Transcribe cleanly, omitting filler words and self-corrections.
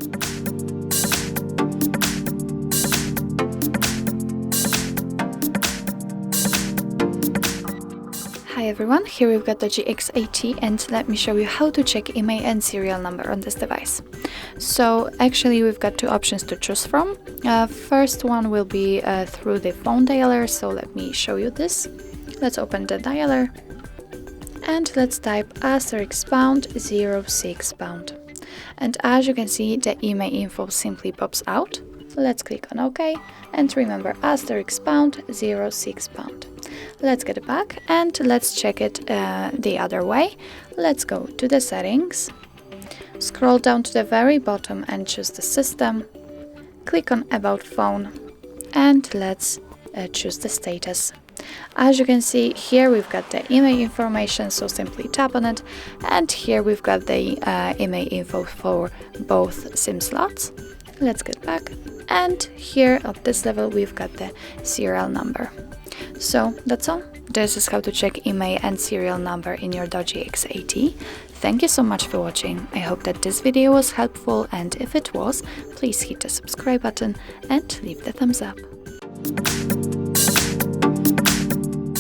Hi everyone, here we've got the DOOGEE X80 and let me show you how to check IMEI and serial number on this device. So actually we've got two options to choose from. First one will be through the phone dialer, so let me show you this. Let's open the dialer and let's type *#06#. And as you can see, the IMEI info simply pops out. Let's click on OK and remember *#06#. Let's get it back and let's check it the other way. Let's go to the settings, scroll down to the very bottom and choose the system. Click on About Phone and let's choose the status. As you can see, here we've got the IMEI information, so simply tap on it, and here we've got the IMEI info for both SIM slots. Let's get back, and here at this level we've got the serial number. So that's all. This is how to check IMEI and serial number in your DOOGEE X80. Thank you so much for watching. I hope that this video was helpful, and if it was, please hit the subscribe button and leave the thumbs up.